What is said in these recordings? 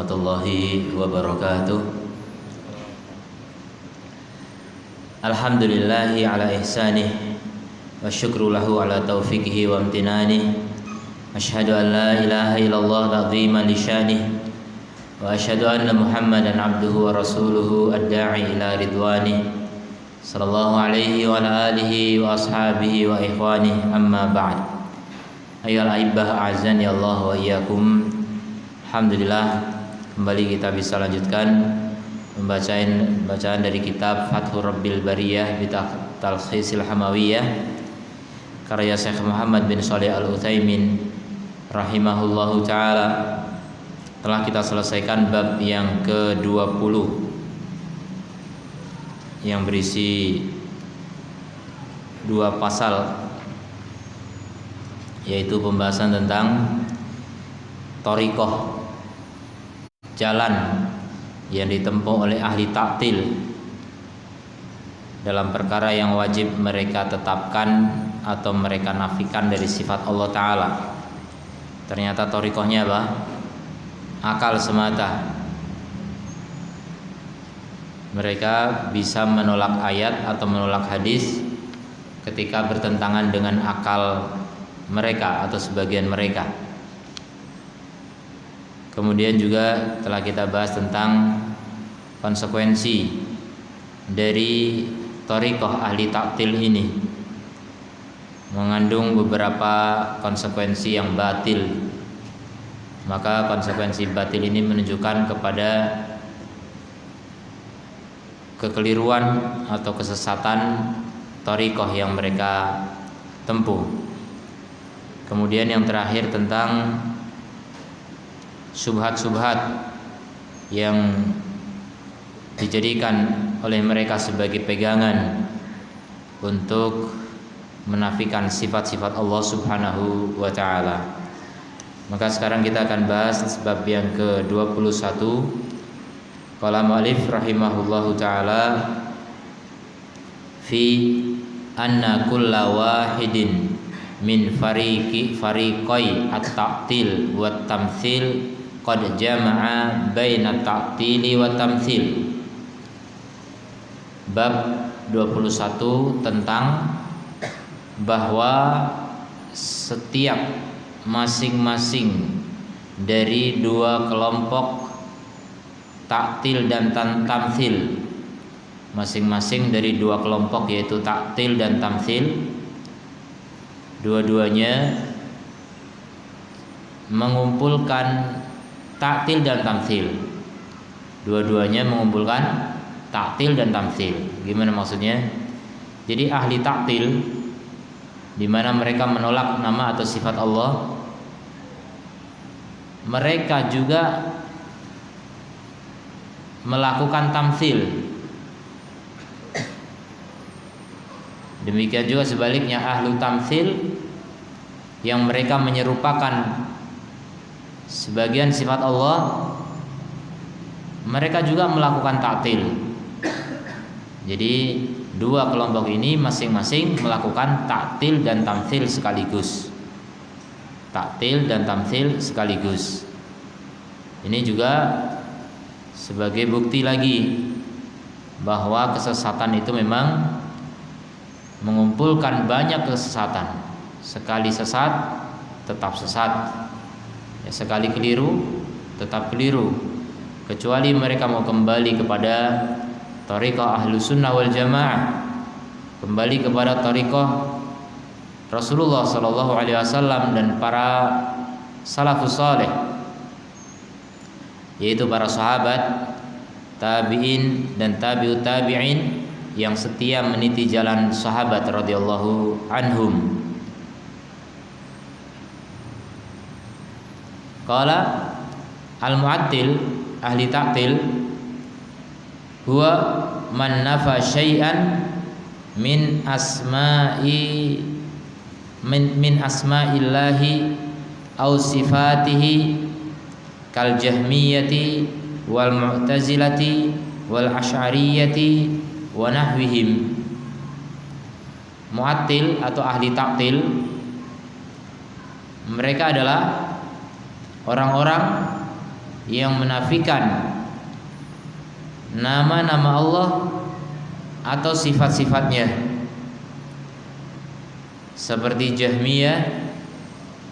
warahmatullahi wabarakatuh. Alhamdulillahi ala ihsanih wa syukru lahu ala taufiqihi wa amtinanih. Asyhadu an la ilaha illallah ta'ziman li syanih wa asyhadu anna Muhammadan abduhu wa rasuluhu ad-da'i ila ridwanih sallallahu alaihi wa ala alihi wa ashabihi wa ikhwanih, amma ba'd. Ayyuhal a'ibbah a'azzani Allah wa iyyakum. Alhamdulillah, kembali kita bisa lanjutkan bacaan dari kitab Fathur Rabbil Bariyah bi Talkhisil Hamawiyah karya Syekh Muhammad bin Shalih Al-Utsaimin rahimahullahu taala. Telah kita selesaikan bab yang ke-20 yang berisi 2 pasal, yaitu pembahasan tentang thariqah, jalan yang ditempuh oleh ahli ta'til dalam perkara yang wajib mereka tetapkan atau mereka nafikan dari sifat Allah Ta'ala. Ternyata thariqahnya apa? Akal semata. Mereka bisa menolak ayat atau menolak hadis ketika bertentangan dengan akal mereka atau sebagian mereka. Kemudian juga telah kita bahas tentang konsekuensi dari thariqah ahli ta'til ini, mengandung beberapa konsekuensi yang batil. Maka konsekuensi batil ini menunjukkan kepada kekeliruan atau kesesatan thariqah yang mereka tempuh. Kemudian yang terakhir tentang subhat-subhat yang dijadikan oleh mereka sebagai pegangan untuk menafikan sifat-sifat Allah Subhanahu wa taala. Maka sekarang kita akan bahas bab yang ke-21. Qala mu'allif rahimahullahu taala fi anna kulla wahidin min fariqai at-ta'til wa tamtsil qad jama'a baina ta'tili wa tamtsil. Bab 21 tentang bahwa setiap masing-masing dari 2 kelompok ta'til dan tamtsil, masing-masing dari 2 kelompok yaitu ta'til dan tamtsil, dua-duanya mengumpulkan ta'til dan tamtsil. Dua-duanya mengumpulkan ta'til dan tamtsil. Gimana maksudnya? Jadi ahli ta'til, di mana mereka menolak nama atau sifat Allah, mereka juga melakukan tamtsil. Demikian juga sebaliknya ahlu tamtsil, yang mereka menyerupakan sebagian sifat Allah, mereka juga melakukan ta'til. Jadi 2 kelompok ini masing-masing melakukan ta'til dan tamtsil sekaligus. Ta'til dan tamtsil sekaligus. Ini juga sebagai bukti lagi bahwa kesesatan itu memang mengumpulkan banyak kesesatan. Sekali sesat tetap sesat, ya, sekali keliru tetap keliru, kecuali mereka mau kembali kepada thariqah ahlus sunnah wal jamaah, kembali kepada thariqah Rasulullah sallallahu alaihi wasallam dan para salafus saleh, yaitu para sahabat, tabi'in dan tabi'ut tabi'in yang setia meniti jalan sahabat radhiyallahu anhum. Qala al-mu'attil, ahli ta'til, huwa man nafa syai'an min asma'illahi aw sifatihi kal jahmiyati wal mu'tazilati wal asy'ariyati wa nahwihim. Mu'attil atau ahli ta'til, mereka adalah orang-orang yang menafikan nama-nama Allah atau sifat-sifatnya, seperti Jahmiyah,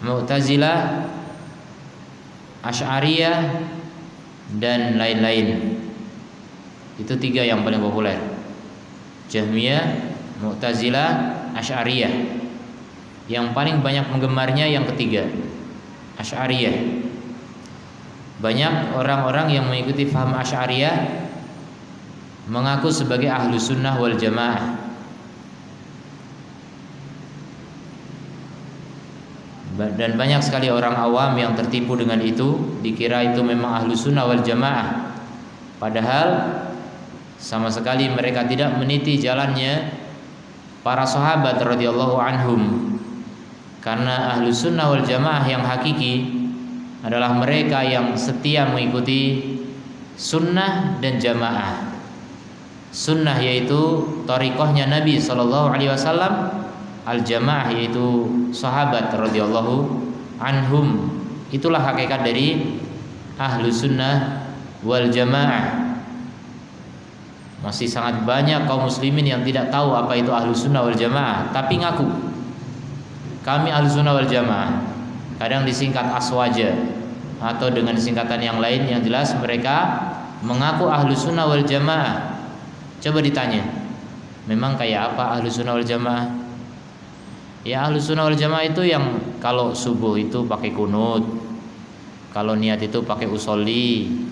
Mu'tazilah, Asy'ariyah dan lain-lain. Itu 3 yang paling populer: Jahmiyah, Mu'tazilah, Asy'ariyah. Yang paling banyak penggemarnya yang ketiga, Asy'ariyah. Banyak orang-orang yang mengikuti paham Asy'ariyah mengaku sebagai ahlu sunnah wal jamaah. Dan banyak sekali orang awam yang tertipu dengan itu, dikira itu memang ahlu sunnah wal jamaah, padahal sama sekali mereka tidak meniti jalannya para sahabat radhiyallahu anhum. Karena ahlu sunnah wal jamaah yang hakiki adalah mereka yang setia mengikuti sunnah dan jamaah. Sunnah yaitu thariqahnya Nabi SAW, al-jamaah yaitu sahabat radhiyallahu anhum. Itulah hakikat dari ahlu sunnah wal jamaah. Masih sangat banyak kaum muslimin yang tidak tahu apa itu ahlu sunnah wal jamaah, tapi ngaku kami ahlu sunnah wal jamaah. Kadang disingkat aswaja atau dengan singkatan yang lain, yang jelas mereka mengaku ahlu sunnah wal jamaah. Coba ditanya, memang kayak apa ahlu sunnah wal jamaah? Ya, ahlu sunnah wal jamaah itu yang kalau subuh itu pakai kunut, kalau niat itu pakai usolli,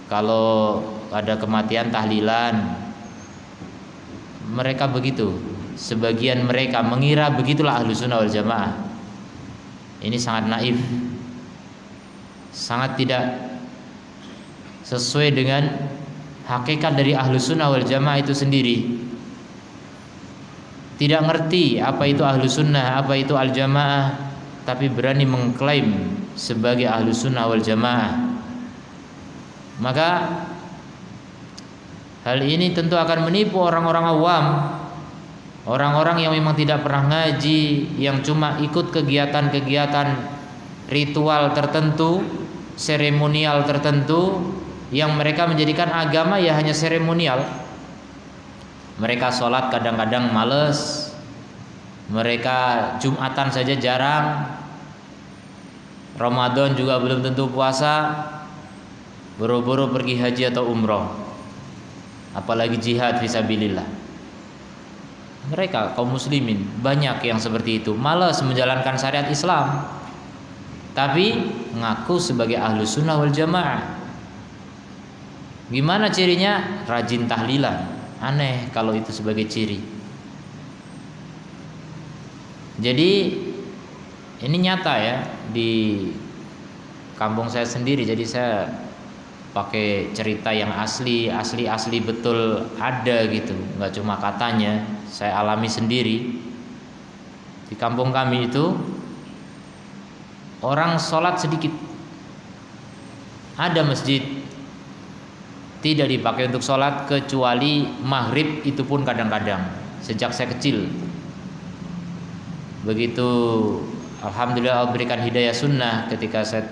kalau ada kematian tahlilan. Mereka begitu. Sebagian mereka mengira begitulah ahlu sunnah wal jamaah. Ini sangat naif, sangat tidak sesuai dengan hakikat dari ahlu sunnah wal jamaah itu sendiri. Tidak ngerti apa itu ahlu sunnah, apa itu al jamaah, tapi berani mengklaim sebagai ahlu sunnah wal jamaah. Maka hal ini tentu akan menipu orang-orang awam, orang-orang yang memang tidak pernah ngaji, yang cuma ikut kegiatan-kegiatan ritual tertentu, seremonial tertentu, yang mereka menjadikan agama ya hanya seremonial. Mereka sholat kadang-kadang males, mereka Jumatan saja jarang, Ramadan juga belum tentu puasa, boro-boro pergi haji atau umroh, apalagi jihad fisabilillah. Mereka kaum muslimin banyak yang seperti itu, malas menjalankan syariat Islam, tapi ngaku sebagai ahlu sunnah wal jamaah. Gimana cirinya? Rajin tahlilan. Aneh kalau itu sebagai ciri. Jadi ini nyata ya di kampung saya sendiri. Jadi saya pakai cerita yang asli betul ada gitu, nggak cuma katanya. Saya alami sendiri. Di kampung kami itu orang sholat sedikit. Ada masjid tidak dipakai untuk sholat kecuali maghrib, itu pun kadang-kadang. Sejak saya kecil, begitu alhamdulillah Allah berikan hidayah sunnah ketika saya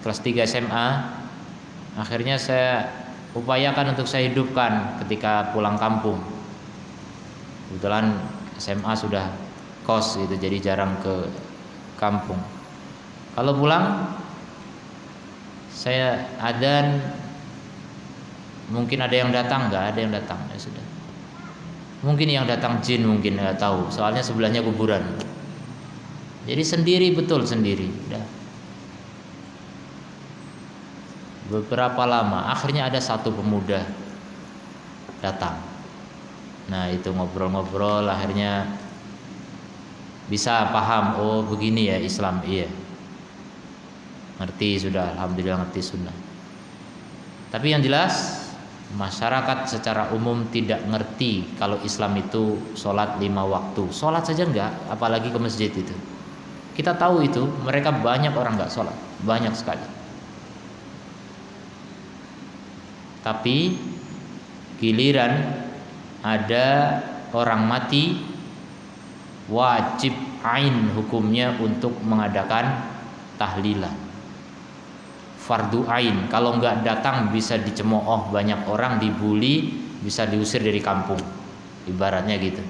kelas 3 SMA, akhirnya saya upayakan untuk saya hidupkan ketika pulang kampung. Kebetulan SMA sudah kos gitu, jadi jarang ke kampung. Kalau pulang saya adzan, mungkin ada yang datang, nggak ada yang datang, ya sudah. Mungkin yang datang jin, mungkin nggak tahu. Soalnya sebelahnya kuburan. Jadi sendiri, betul sendiri. Udah. Beberapa lama, akhirnya ada satu pemuda datang. Nah itu ngobrol-ngobrol, akhirnya bisa paham. Oh begini ya Islam, iya. Ngerti sudah, alhamdulillah ngerti sunnah. Tapi yang jelas masyarakat secara umum tidak ngerti kalau Islam itu sholat 5 waktu. Sholat saja enggak, apalagi ke masjid itu. Kita tahu itu, mereka banyak orang enggak sholat, banyak sekali. Tapi giliran ada orang mati, wajib ain hukumnya untuk mengadakan tahlilan. fardu ain. Kalau nggak datang bisa dicemooh banyak orang, dibully, bisa diusir dari kampung. Ibaratnya gitu.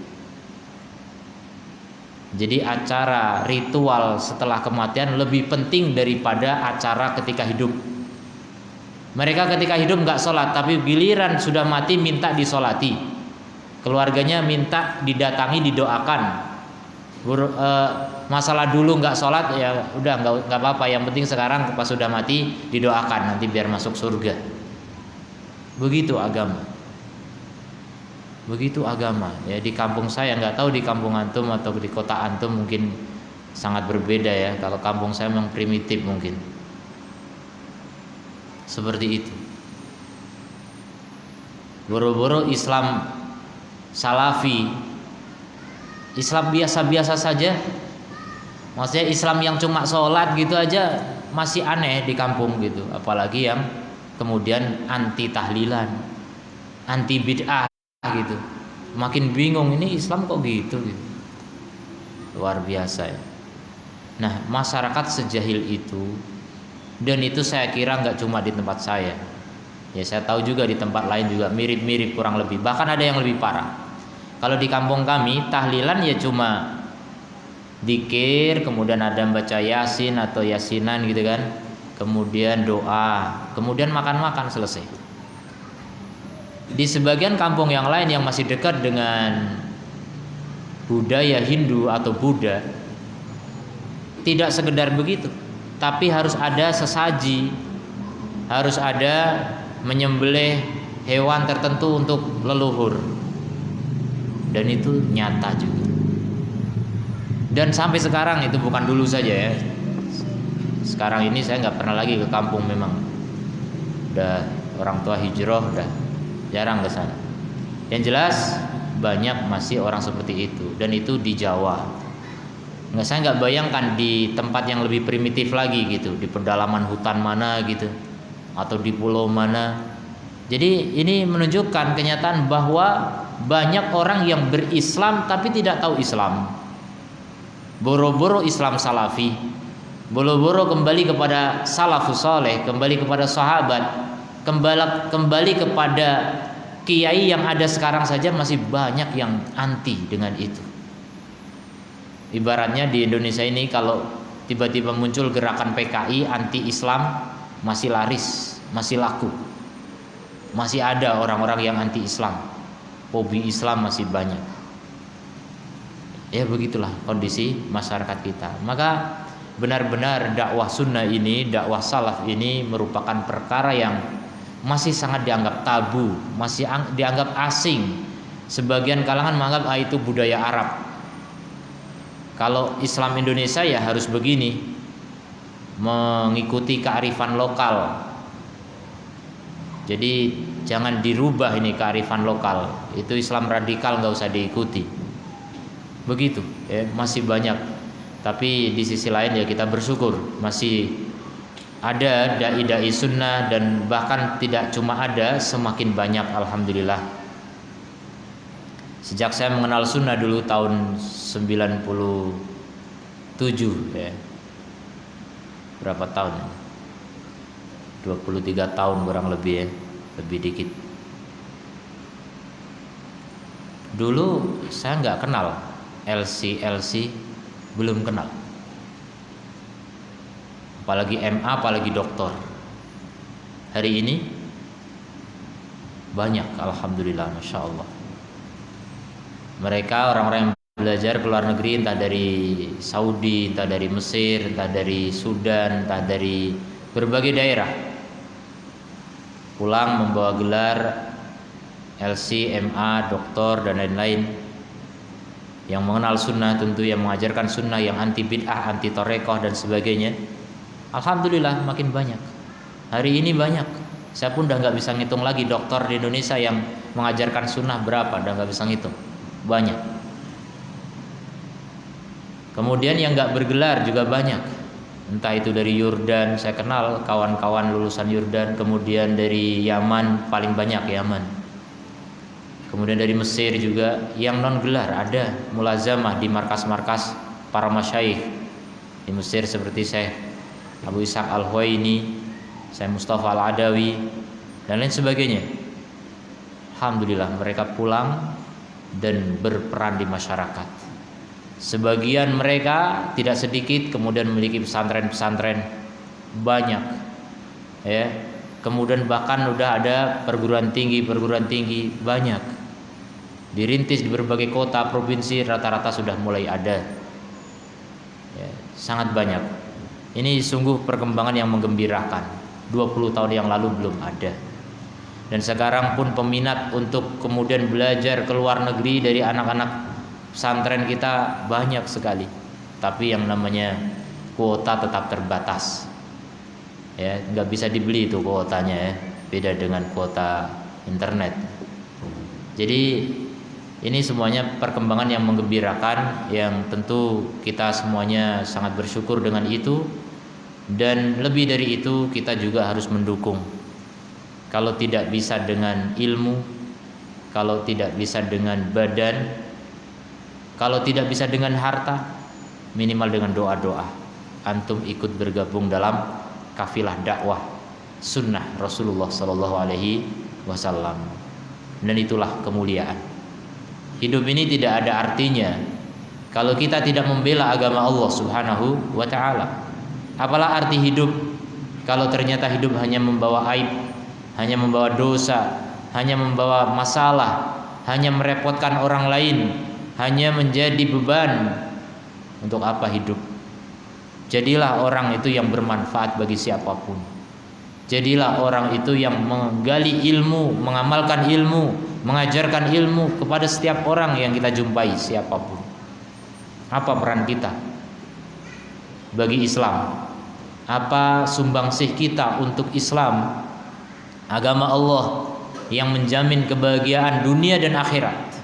Jadi acara ritual setelah kematian lebih penting daripada acara ketika hidup. Mereka ketika hidup nggak sholat, tapi giliran sudah mati minta disolati. Keluarganya minta didatangi, didoakan. Masalah dulu nggak sholat ya udah nggak apa-apa. Yang penting sekarang pas sudah mati didoakan nanti biar masuk surga. Begitu agama. Begitu agama. Ya di kampung saya, nggak tahu di kampung antum atau di kota antum mungkin sangat berbeda ya. Kalau kampung saya memang primitif mungkin. Seperti itu. Boro-boro Islam Salafi, Islam biasa-biasa saja. Maksudnya Islam yang cuma sholat gitu aja masih aneh di kampung gitu. Apalagi yang kemudian anti tahlilan, anti bid'ah gitu. Makin bingung ini Islam kok gitu. Luar biasa ya. Nah masyarakat sejahil itu. Dan itu saya kira nggak cuma di tempat saya. Ya saya tahu juga di tempat lain juga mirip-mirip kurang lebih. Bahkan ada yang lebih parah. Kalau di kampung kami tahlilan ya cuma dzikir, kemudian ada baca yasin atau yasinan gitu kan. Kemudian doa, kemudian makan-makan selesai. Di sebagian kampung yang lain yang masih dekat dengan budaya Hindu atau Buddha, tidak sekedar begitu. Tapi harus ada sesaji, harus ada menyembelih hewan tertentu untuk leluhur, dan itu nyata juga. Dan sampai sekarang itu bukan dulu saja ya. Sekarang ini saya nggak pernah lagi ke kampung memang. Udah orang tua hijrah, udah jarang ke sana. Yang jelas banyak masih orang seperti itu, dan itu di Jawa. Saya nggak bayangkan di tempat yang lebih primitif lagi gitu, di pedalaman hutan mana gitu, atau di pulau mana. Jadi ini menunjukkan kenyataan bahwa banyak orang yang berislam tapi tidak tahu Islam. Boro-boro Islam Salafi, boro-boro kembali kepada salafus saleh, kembali kepada sahabat, kembali kepada kiai yang ada sekarang saja masih banyak yang anti dengan itu. Ibaratnya di Indonesia ini kalau tiba-tiba muncul gerakan PKI anti Islam masih laris, masih laku. Masih ada orang-orang yang anti Islam. Hobi Islam masih banyak. Ya begitulah kondisi masyarakat kita. Maka benar-benar dakwah sunnah ini, dakwah salaf ini merupakan perkara yang masih sangat dianggap tabu, masih dianggap asing. Sebagian kalangan menganggap itu budaya Arab. Kalau Islam Indonesia ya harus begini, mengikuti kearifan lokal. Jadi jangan dirubah ini kearifan lokal. Itu Islam radikal nggak usah diikuti. Begitu, ya, masih banyak. Tapi di sisi lain ya kita bersyukur masih ada dai-dai sunnah, dan bahkan tidak cuma ada, semakin banyak alhamdulillah. Sejak saya mengenal sunnah dulu tahun 97 ya. Berapa tahun? 23 tahun kurang lebih ya, lebih dikit. Dulu saya nggak kenal LC, belum kenal. Apalagi MA, apalagi doktor. Hari ini banyak alhamdulillah, masya Allah. Mereka orang-orang yang belajar ke luar negeri, entah dari Saudi, entah dari Mesir, entah dari Sudan, entah dari berbagai daerah, pulang membawa gelar LC, MA, doktor dan lain-lain, yang mengenal sunnah tentu, yang mengajarkan sunnah, yang anti bid'ah, anti torekoh dan sebagainya. Alhamdulillah makin banyak. Hari ini banyak. Saya pun udah nggak bisa ngitung lagi dokter di Indonesia yang mengajarkan sunnah berapa, udah nggak bisa ngitung. Banyak. Kemudian yang nggak bergelar juga banyak. Entah itu dari Yordan, saya kenal kawan-kawan lulusan Yordan. Kemudian dari Yaman, paling banyak Yaman. Kemudian dari Mesir juga. Yang non gelar ada mulazamah di markas-markas para masyayikh di Mesir seperti Syekh Abu Ishaq Al-Huwaini, Syekh Mustafa Al-Adawi dan lain sebagainya. Alhamdulillah mereka pulang dan berperan di masyarakat. Sebagian mereka tidak sedikit kemudian memiliki pesantren-pesantren banyak, ya. Kemudian bahkan udah ada perguruan tinggi banyak. Dirintis di berbagai kota, provinsi rata-rata sudah mulai ada. Ya, sangat banyak. Ini sungguh perkembangan yang menggembirakan. 20 tahun yang lalu belum ada. Dan sekarang pun peminat untuk kemudian belajar ke luar negeri dari anak-anak pesantren kita banyak sekali. Tapi yang namanya kuota tetap terbatas. Ya, nggak bisa dibeli itu kuotanya, ya. Beda dengan kuota internet. Jadi ini semuanya perkembangan yang menggembirakan, yang tentu kita semuanya sangat bersyukur dengan itu. Dan lebih dari itu kita juga harus mendukung. Kalau tidak bisa dengan ilmu, kalau tidak bisa dengan badan, kalau tidak bisa dengan harta, minimal dengan doa-doa. Antum ikut bergabung dalam kafilah dakwah sunnah Rasulullah SAW. Dan itulah kemuliaan. Hidup ini tidak ada artinya kalau kita tidak membela agama Allah Subhanahu wa ta'ala. Apalah arti hidup kalau ternyata hidup hanya membawa aib, hanya membawa dosa, hanya membawa masalah, hanya merepotkan orang lain, hanya menjadi beban. Untuk apa hidup? Jadilah orang itu yang bermanfaat bagi siapapun. Jadilah orang itu yang menggali ilmu, mengamalkan ilmu, mengajarkan ilmu kepada setiap orang yang kita jumpai, siapapun. Apa peran kita bagi Islam? Apa sumbangsih kita untuk Islam, agama Allah yang menjamin kebahagiaan dunia dan akhirat,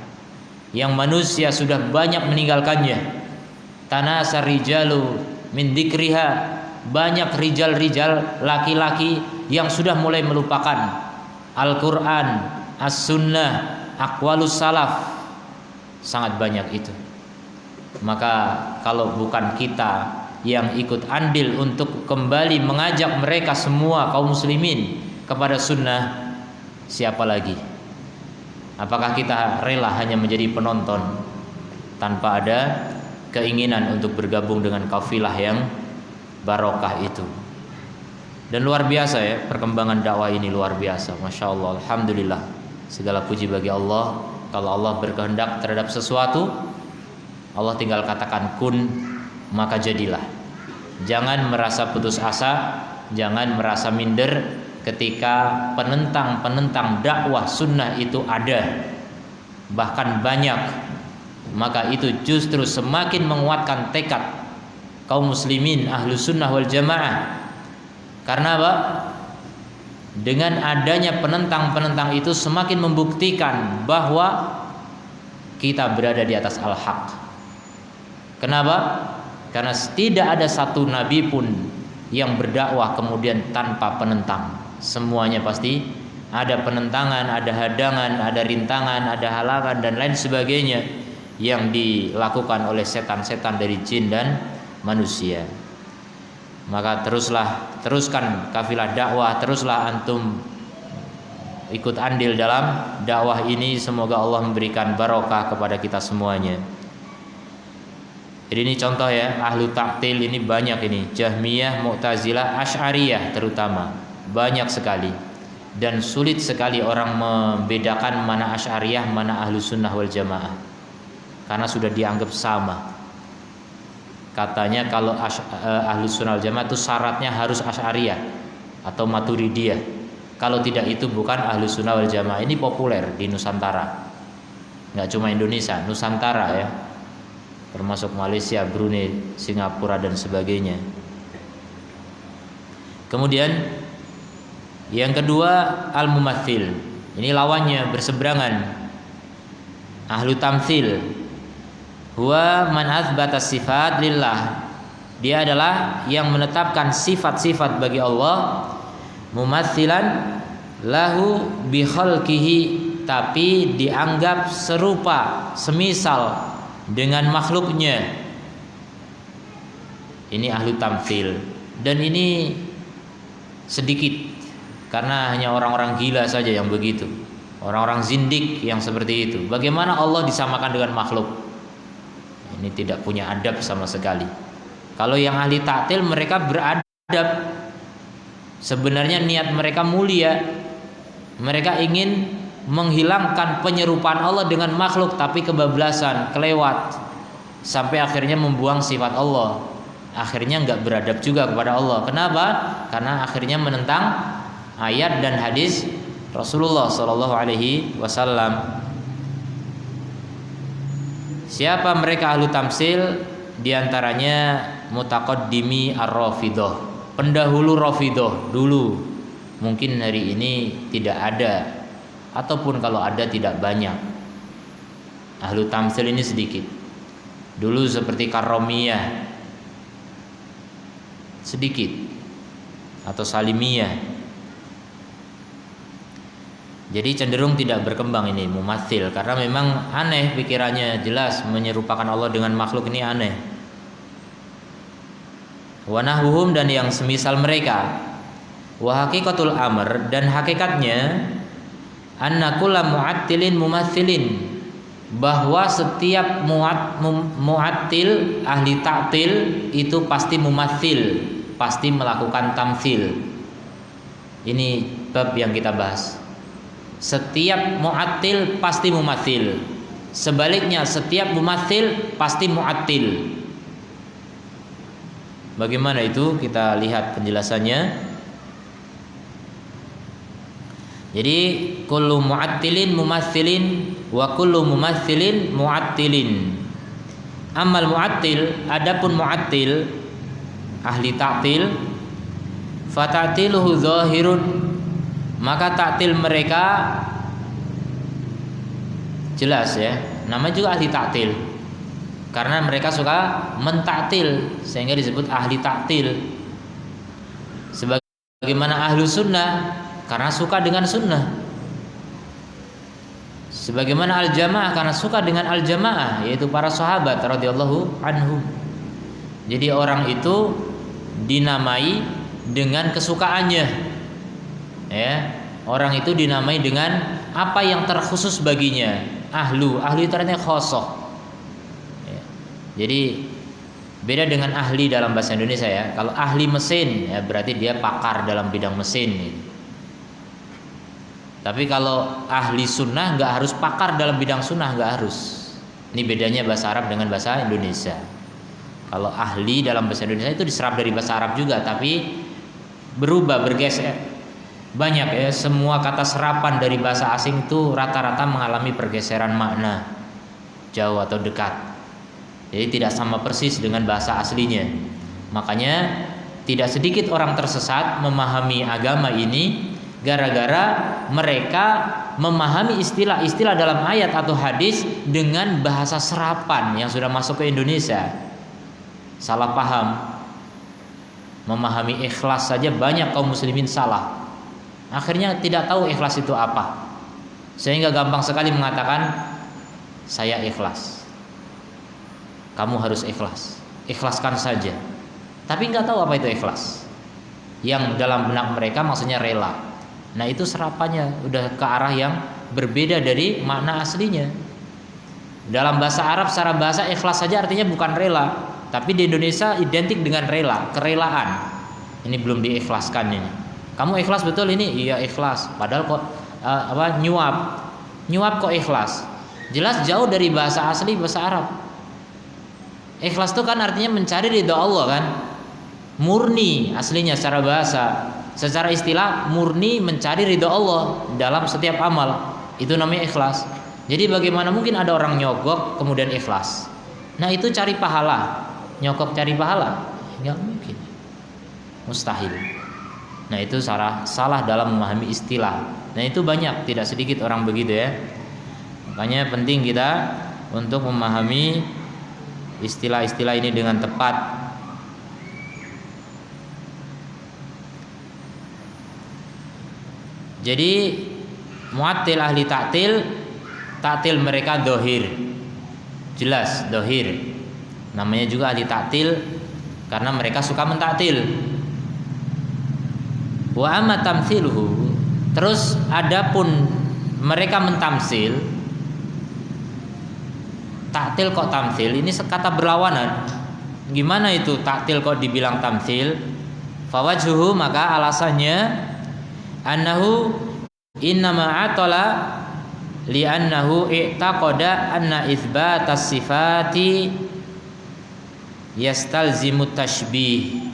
yang manusia sudah banyak meninggalkannya. Tanasar rijalu min dzikriha, banyak rijal-rijal laki-laki yang sudah mulai melupakan Al-Quran, As-Sunnah, Aqwalus Salaf. Sangat banyak itu. Maka kalau bukan kita yang ikut andil untuk kembali mengajak mereka semua kaum muslimin kepada sunnah, siapa lagi? Apakah kita rela hanya menjadi penonton tanpa ada keinginan untuk bergabung dengan kafilah yang barokah itu? Dan luar biasa, ya, perkembangan dakwah ini luar biasa. Masya Allah, alhamdulillah. Segala puji bagi Allah. Kalau Allah berkehendak terhadap sesuatu, Allah tinggal katakan kun, maka jadilah. Jangan merasa putus asa, jangan merasa minder ketika penentang-penentang dakwah sunnah itu ada, bahkan banyak. Maka itu justru semakin menguatkan tekad kaum muslimin ahlu sunnah wal jamaah. Karena apa? Dengan adanya penentang-penentang itu semakin membuktikan bahwa kita berada di atas al-haq. Kenapa? Karena tidak ada satu nabi pun yang berdakwah kemudian tanpa penentang. Semuanya pasti ada penentangan, ada hadangan, ada rintangan, ada halangan dan lain sebagainya yang dilakukan oleh setan-setan dari jin dan manusia. Maka teruskan kafilah dakwah, teruslah antum ikut andil dalam dakwah ini. Semoga Allah memberikan barokah kepada kita semuanya. Jadi ini contoh, ya, ahlu ta'til ini banyak ini, Jahmiyah, Mu'tazilah, Asy'ariyah terutama, banyak sekali. Dan sulit sekali orang membedakan mana Asy'ariyah, mana ahlu sunnah wal jamaah, karena sudah dianggap sama. Katanya kalau ahlu sunnah wal jamaah itu syaratnya harus Asy'ariyah atau Maturidiyah. Kalau tidak itu bukan ahlu sunnah wal jamaah. Ini populer di Nusantara, nggak cuma Indonesia, Nusantara, ya, termasuk Malaysia, Brunei, Singapura dan sebagainya. Kemudian yang kedua al-mumatsil. Ini lawannya, berseberangan. Ahlu tamtsil. Huwa man atsbata sifat lillah. Dia adalah yang menetapkan sifat-sifat bagi Allah, mumatsilan lahu bi khalqihi, tapi dianggap serupa, semisal dengan makhluknya. Ini ahlu tamtsil. Dan ini sedikit, karena hanya orang-orang gila saja yang begitu, orang-orang zindik yang seperti itu. Bagaimana Allah disamakan dengan makhluk? Ini tidak punya adab sama sekali. Kalau yang ahli ta'til mereka beradab. Sebenarnya niat mereka mulia. Mereka ingin menghilangkan penyerupaan Allah dengan makhluk, tapi kebablasan, kelewat, sampai akhirnya membuang sifat Allah. Akhirnya nggak beradab juga kepada Allah. Kenapa? Karena akhirnya menentang ayat dan hadis Rasulullah Shallallahu Alaihi Wasallam. Siapa mereka ahlu tamsil? Diantaranya mutaqaddimi ar-Rafidah, pendahulu Rafidah dulu. Mungkin hari ini tidak ada, ataupun kalau ada tidak banyak. Ahlu tamsil ini sedikit. Dulu seperti Karomiyah, sedikit, atau Salimiyah. Jadi cenderung tidak berkembang ini mumatsil, karena memang aneh pikirannya, jelas menyerupakan Allah dengan makhluk ini aneh. Wa nahwuhum, dan yang semisal mereka. Wa haqiqatul amr, dan hakikatnya anna kulla mu'attilin mumatsilin, bahwa setiap mu'attil ahli ta'til itu pasti mumatsil, pasti melakukan tamtsil. Ini bab yang kita bahas. Setiap mu'attil pasti mumatsil. Sebaliknya setiap mumatsil pasti mu'attil. Bagaimana itu? Kita lihat penjelasannya. Jadi kullu mu'attilin mumatsilin wa kullu mumatsilin mu'attilin. Amal mu'attil, adapun mu'attil ahli ta'til, fata'tiluhu zahirun, maka ta'til mereka jelas ya, namanya juga ahli ta'til, karena mereka suka mentaktil sehingga disebut ahli ta'til. Sebagaimana ahlu sunnah karena suka dengan sunnah, sebagaimana al-jamaah karena suka dengan al-jamaah, yaitu para sahabat radhiyallahu anhum. Jadi orang itu dinamai dengan kesukaannya, ya. Orang itu dinamai dengan apa yang terkhusus baginya. Ahlu itu artinya khosoh, ya. Jadi beda dengan ahli dalam bahasa Indonesia ya. Kalau ahli mesin ya berarti dia pakar dalam bidang mesin, gitu. Tapi kalau ahli sunnah nggak harus pakar dalam bidang sunnah, nggak harus. Ini bedanya bahasa Arab dengan bahasa Indonesia. Kalau ahli dalam bahasa Indonesia itu diserap dari bahasa Arab juga, tapi berubah, bergeser. Banyak ya, semua kata serapan dari bahasa asing itu rata-rata mengalami pergeseran makna, jauh atau dekat. Jadi tidak sama persis dengan bahasa aslinya. Makanya tidak sedikit orang tersesat memahami agama ini gara-gara mereka memahami istilah-istilah dalam ayat atau hadis dengan bahasa serapan yang sudah masuk ke Indonesia. Salah paham. Memahami ikhlas saja banyak kaum muslimin salah. Akhirnya tidak tahu ikhlas itu apa, sehingga gampang sekali mengatakan saya ikhlas. Kamu harus ikhlas, ikhlaskan saja. Tapi nggak tahu apa itu ikhlas. Yang dalam benak mereka maksudnya rela. Nah itu serapannya udah ke arah yang berbeda dari makna aslinya. Dalam bahasa Arab secara bahasa ikhlas saja artinya bukan rela, tapi di Indonesia identik dengan rela, kerelaan. Ini belum diikhlaskan ini. Kamu ikhlas betul ini? Iya ikhlas. Padahal kok nyuap kok ikhlas? Jelas jauh dari bahasa asli bahasa Arab. Ikhlas itu kan artinya mencari ridha Allah kan? Murni aslinya secara bahasa. Secara istilah murni mencari ridha Allah dalam setiap amal. Itu namanya ikhlas. Jadi bagaimana mungkin ada orang nyogok kemudian ikhlas? Nah itu cari pahala. Nyogok cari pahala? Enggak mungkin. Mustahil. Nah itu salah dalam memahami istilah. Nah itu banyak, tidak sedikit orang begitu ya. Makanya penting kita untuk memahami istilah-istilah ini dengan tepat. Jadi mu'attil ahli ta'til mereka dohir, jelas dohir. Namanya juga ahli ta'til karena mereka suka mentaktil. Wa amma tamtsiluhu, terus adapun mereka mentamsil, taktil kok tamsil, ini kata berlawanan. Gimana itu taktil kok dibilang tamsil? Fawajhuhu, maka alasannya annahu innama atala li'annahu i'taqada anna itsbatas sifati yastalzimu tashbih,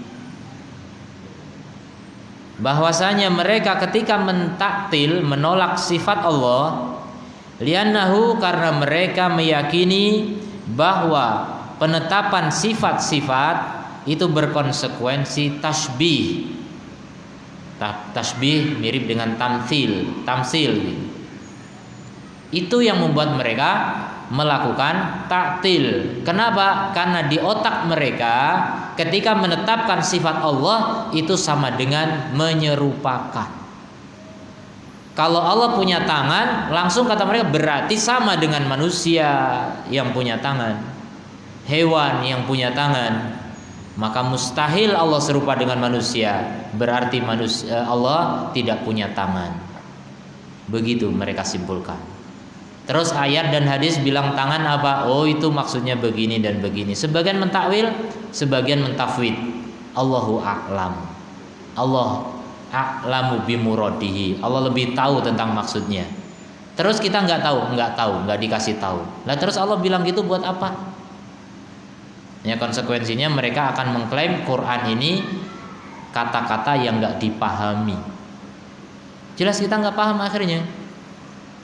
bahwasanya mereka ketika mentaktil, menolak sifat Allah, li'annahu, karena mereka meyakini bahwa penetapan sifat-sifat itu berkonsekuensi tasbih. Tasbih mirip dengan tamsil. Itu yang membuat mereka melakukan taktil. Kenapa? Karena di otak mereka ketika menetapkan sifat Allah itu sama dengan menyerupakan. Kalau Allah punya tangan, langsung kata mereka berarti sama dengan manusia yang punya tangan, hewan yang punya tangan. Maka mustahil Allah serupa dengan manusia, berarti Allah tidak punya tangan. Begitu mereka simpulkan. Terus ayat dan hadis bilang tangan apa? Oh, itu maksudnya begini dan begini. Sebagian mentakwil, sebagian mentafwid. Allahu a'lam. Allah a'lamu bimuradihi. Allah lebih tahu tentang maksudnya. Terus kita nggak tahu, nggak dikasih tahu. Lah terus Allah bilang gitu buat apa? Ya, konsekuensinya mereka akan mengklaim Quran ini kata-kata yang nggak dipahami. Jelas kita nggak paham akhirnya.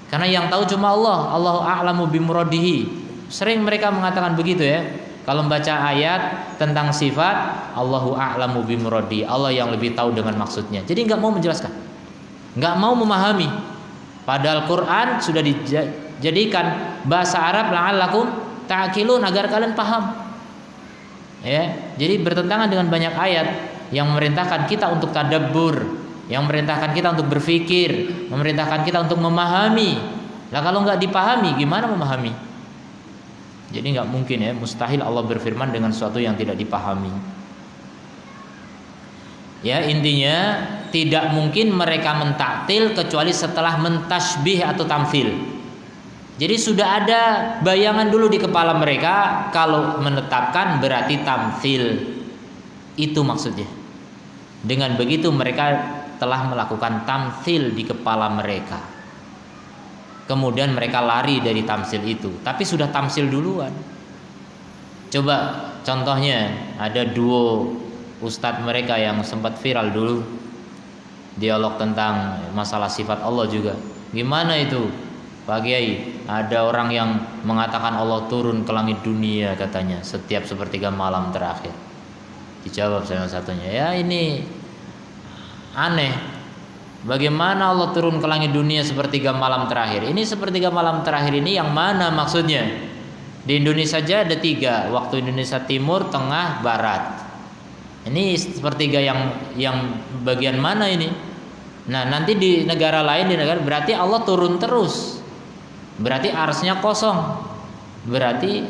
Karena yang tahu cuma Allah. Allahu a'lamu bimuradihi. Sering mereka mengatakan begitu ya. Kalau membaca ayat tentang sifat, Allahu a'lamu bimuradihi. Allah yang lebih tahu dengan maksudnya. Jadi nggak mau menjelaskan, nggak mau memahami. Padahal Quran sudah dijadikan bahasa Arab la'allakum ta'qilun, agar kalian paham. Ya, jadi bertentangan dengan banyak ayat yang memerintahkan kita untuk tadabbur, yang memerintahkan kita untuk berpikir, memerintahkan kita untuk memahami. Lah kalau nggak dipahami, gimana memahami? Jadi nggak mungkin ya, mustahil Allah berfirman dengan sesuatu yang tidak dipahami. Ya, intinya tidak mungkin mereka mentaktil kecuali setelah mentasbih atau tamfil. Jadi sudah ada bayangan dulu di kepala mereka, kalau menetapkan berarti tamtsil. Itu maksudnya. Dengan begitu mereka telah melakukan tamtsil di kepala mereka. Kemudian mereka lari dari tamtsil itu, tapi sudah tamtsil duluan. Coba contohnya, ada duo ustadz mereka yang sempat viral dulu, dialog tentang masalah sifat Allah juga. Gimana itu Pak Kiai? Ada orang yang mengatakan Allah turun ke langit dunia katanya setiap sepertiga malam terakhir. Dijawab salah satunya, ya ini aneh. Bagaimana Allah turun ke langit dunia sepertiga malam terakhir? Ini sepertiga malam terakhir ini yang mana maksudnya? Di Indonesia saja ada 3, waktu Indonesia Timur, Tengah, Barat. Ini sepertiga yang bagian mana ini? Nah, nanti di negara lain, berarti Allah turun terus. Berarti arsnya kosong. Berarti.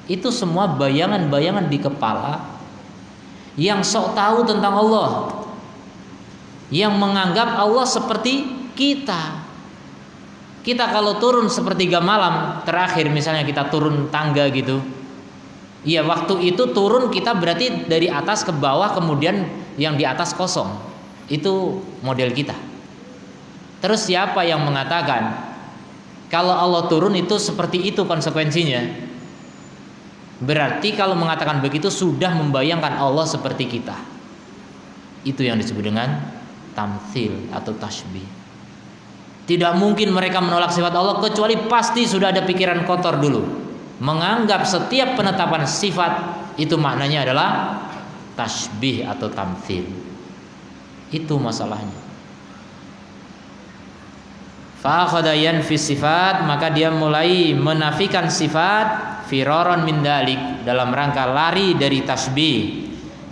Itu semua bayangan-bayangan di kepala yang sok tahu tentang Allah, yang menganggap Allah seperti kita. Kita kalau turun sepertiga malam terakhir, misalnya kita turun tangga gitu, ya waktu itu turun kita berarti dari atas ke bawah, kemudian yang di atas kosong. Itu model kita. Terus siapa yang mengatakan kalau Allah turun itu seperti itu konsekuensinya? Berarti kalau mengatakan begitu sudah membayangkan Allah seperti kita. Itu yang disebut dengan tamtsil atau tasbih. Tidak mungkin mereka menolak sifat Allah kecuali pasti sudah ada pikiran kotor dulu, menganggap setiap penetapan sifat itu maknanya adalah tasbih atau tamtsil. Itu masalahnya. Fa'akhadha yanfi sifat, maka dia mulai menafikan sifat firaron min dalik, dalam rangka lari dari tasbih.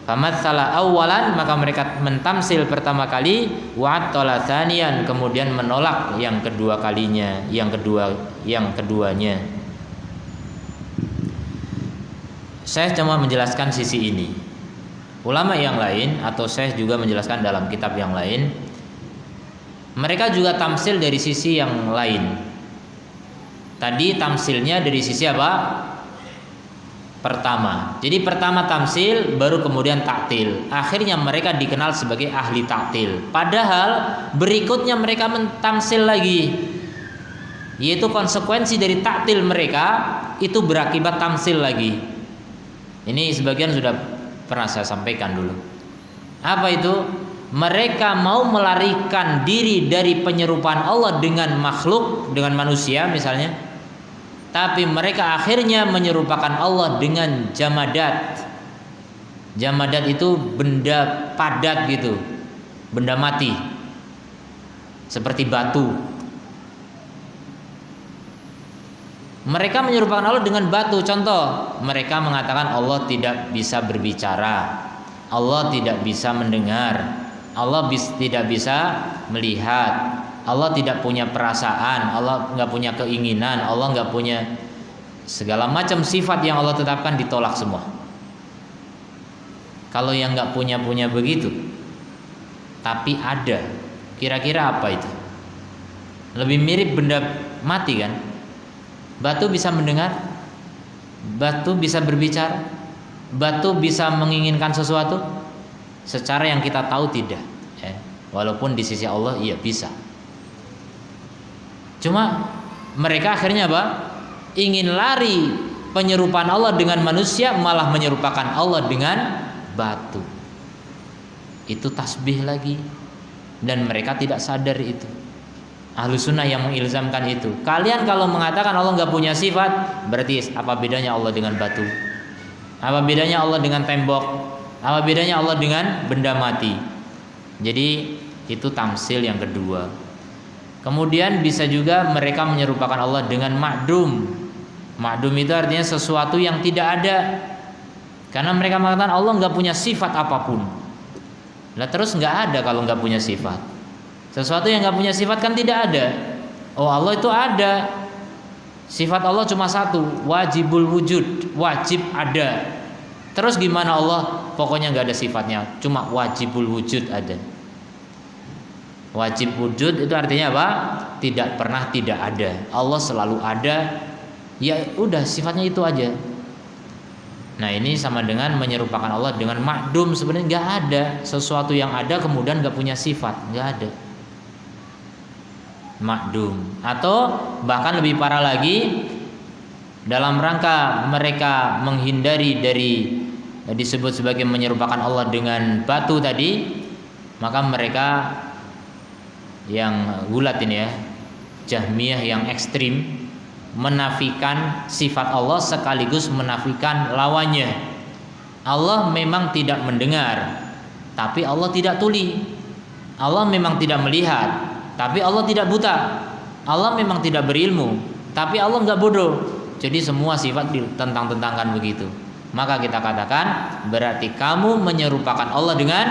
Famatsala awwalan, maka mereka mentamsil pertama kali, wa'attala tsaniyan, kemudian menolak yang kedua kalinya, yang keduanya. Saya cuma menjelaskan sisi ini. ulama yang lain atau Syekh juga menjelaskan dalam kitab yang lain, mereka juga tamsil dari sisi yang lain. Tadi tamsilnya dari sisi apa? Pertama. Jadi pertama tamsil, baru kemudian taktil. Akhirnya mereka dikenal sebagai ahli taktil. Padahal berikutnya mereka mentamsil lagi, yaitu konsekuensi dari taktil mereka itu berakibat tamsil lagi. Ini sebagian sudah pernah saya sampaikan dulu. Apa itu? Mereka mau melarikan diri dari penyerupaan Allah dengan makhluk, dengan manusia misalnya, tapi mereka akhirnya menyerupakan Allah dengan jamadat. Jamadat itu benda padat gitu, benda mati, seperti batu. Mereka menyerupakan Allah dengan batu. Contoh, mereka mengatakan Allah tidak bisa berbicara, Allah tidak bisa mendengar, Allah tidak bisa melihat, Allah tidak punya perasaan, Allah nggak punya keinginan, Allah nggak punya segala macam sifat yang Allah tetapkan ditolak semua. Kalau yang nggak punya begitu, tapi ada, kira-kira apa itu? Lebih mirip benda mati kan? Batu bisa mendengar, batu bisa berbicara, batu bisa menginginkan sesuatu. Secara yang kita tahu tidak, walaupun di sisi Allah iya bisa. Cuma mereka akhirnya apa? Ingin lari penyerupaan Allah dengan manusia, malah menyerupakan Allah dengan batu. Itu tasbih lagi, dan mereka tidak sadar itu. Ahlus sunnah yang mengilzamkan itu. Kalian kalau mengatakan Allah nggak punya sifat, berarti apa bedanya Allah dengan batu? Apa bedanya Allah dengan tembok? Apa bedanya Allah dengan benda mati? Jadi itu tamsil yang kedua. Kemudian bisa juga mereka menyerupakan Allah dengan ma'dum. Ma'dum itu artinya sesuatu yang tidak ada. Karena mereka mengatakan Allah nggak punya sifat apapun. Lah terus nggak ada kalau nggak punya sifat. Sesuatu yang nggak punya sifat kan tidak ada. Oh Allah itu ada. Sifat Allah cuma satu, wajibul wujud, wajib ada. Terus gimana Allah? Pokoknya nggak ada sifatnya, cuma wajibul wujud ada. Wajib wujud itu artinya apa? Tidak pernah tidak ada. Allah selalu ada. Ya udah sifatnya itu aja. Nah ini sama dengan menyerupakan Allah dengan ma'dum. Sebenarnya nggak ada sesuatu yang ada kemudian nggak punya sifat, nggak ada. Ma'dum. Atau bahkan lebih parah lagi, dalam rangka mereka menghindari dari disebut sebagai menyerupakan Allah dengan batu tadi, maka mereka yang gulat ini ya, Jahmiyah yang ekstrim, menafikan sifat Allah sekaligus menafikan lawannya. Allah memang tidak mendengar, tapi Allah tidak tuli. Allah memang tidak melihat, tapi Allah tidak buta. Allah memang tidak berilmu, tapi Allah nggak bodoh. Jadi semua sifat ditentang-tentangkan begitu. Maka kita katakan berarti kamu menyerupakan Allah dengan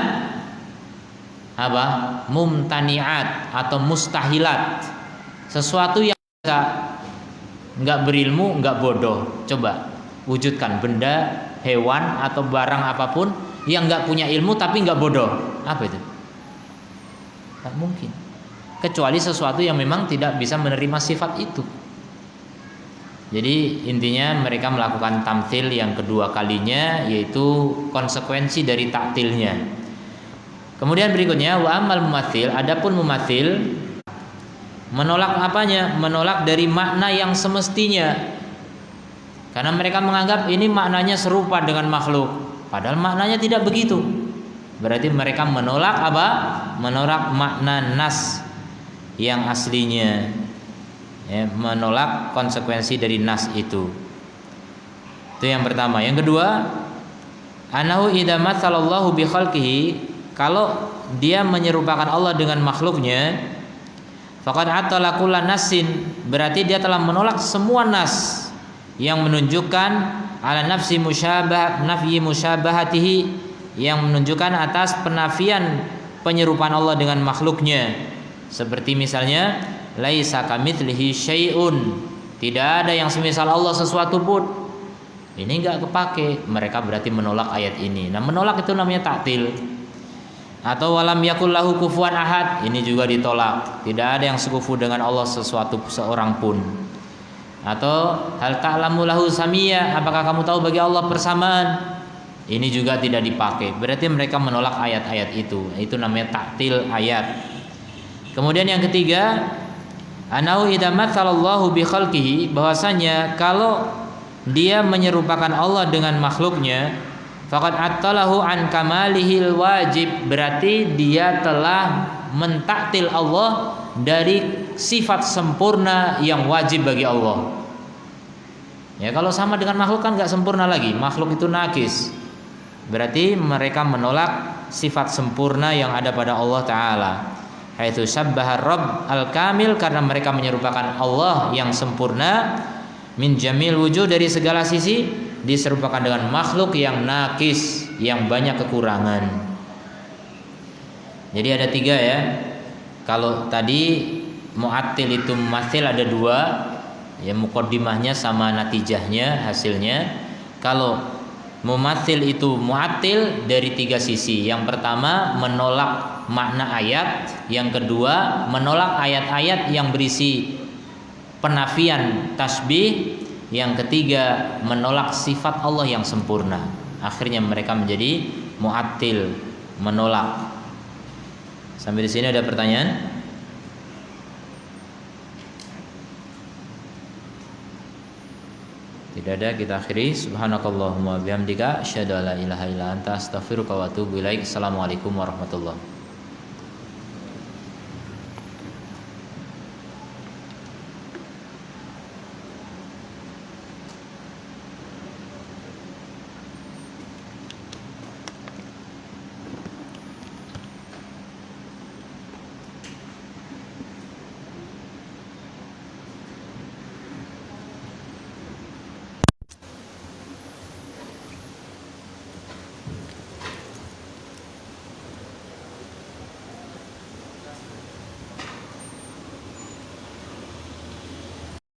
apa? Mumtaniat atau mustahilat. Sesuatu yang nggak berilmu, nggak bodoh. Coba wujudkan benda, hewan atau barang apapun yang nggak punya ilmu tapi nggak bodoh. Apa itu? Tak mungkin. Kecuali sesuatu yang memang tidak bisa menerima sifat itu. Jadi intinya mereka melakukan tamthil yang kedua kalinya, yaitu konsekuensi dari taktilnya. Kemudian berikutnya wa amal mumathil, adapun mumathil menolak apanya? Menolak dari makna yang semestinya. Karena mereka menganggap ini maknanya serupa dengan makhluk, padahal maknanya tidak begitu. Berarti mereka menolak apa? Menolak makna nas yang aslinya, ya, menolak konsekuensi dari nas itu. Itu yang pertama. Yang kedua, anahu idza matsalallahu bi khalqihi, kalau dia menyerupakan Allah dengan makhluknya, faqad atala kullu nasin, berarti dia telah menolak semua nas yang menunjukkan ala nafsi musyabah, nafyi musyabahatihi, yang menunjukkan atas penafian penyerupaan Allah dengan makhluknya. Seperti misalnya laisa kamitslihi syai'un, tidak ada yang semisal Allah sesuatu pun. Ini enggak kepake, mereka berarti menolak ayat ini. Nah, menolak itu namanya ta'til. Atau walam yakul lahu kufuwan ahad, ini juga ditolak. Tidak ada yang sekufu dengan Allah sesuatu seorang pun. Atau hal ta'lamu lahu samia, apakah kamu tahu bagi Allah persamaan? Ini juga tidak dipakai. Berarti mereka menolak ayat-ayat itu. Itu namanya ta'til ayat. Kemudian yang ketiga, anau idza matsalallahu bi khalqihi, bahwasanya kalau dia menyerupakan Allah dengan makhluknya, faqad attalahu an kamalihil wajib, berarti dia telah mentaktil Allah dari sifat sempurna yang wajib bagi Allah. Ya, kalau sama dengan makhluk kan nggak sempurna lagi, makhluk itu nakis. Berarti mereka menolak sifat sempurna yang ada pada Allah Ta'ala. Haitsu syabbaha Rabb al-kamil, karena mereka menyerupakan Allah yang sempurna, min jamil wujud, dari segala sisi, diserupakan dengan makhluk yang nakis, yang banyak kekurangan. Jadi ada 3 ya. Kalau tadi mu'attil itu mumatsil ada 2, ya, muqaddimahnya sama natijahnya, hasilnya. Kalau mumatsil itu mu'attil dari 3 sisi. Yang pertama menolak makna ayat, yang kedua menolak ayat-ayat yang berisi penafian tasbih, yang ketiga menolak sifat Allah yang sempurna. Akhirnya mereka menjadi mu'attil, menolak. Sampai di sini ada pertanyaan? Tidak ada, kita akhiri. Subhanakallahumma bihamdika asyhadu an la ilaha illa anta astaghfiruka wa atubu ilaik. Assalamualaikum warahmatullahi wabarakatuh.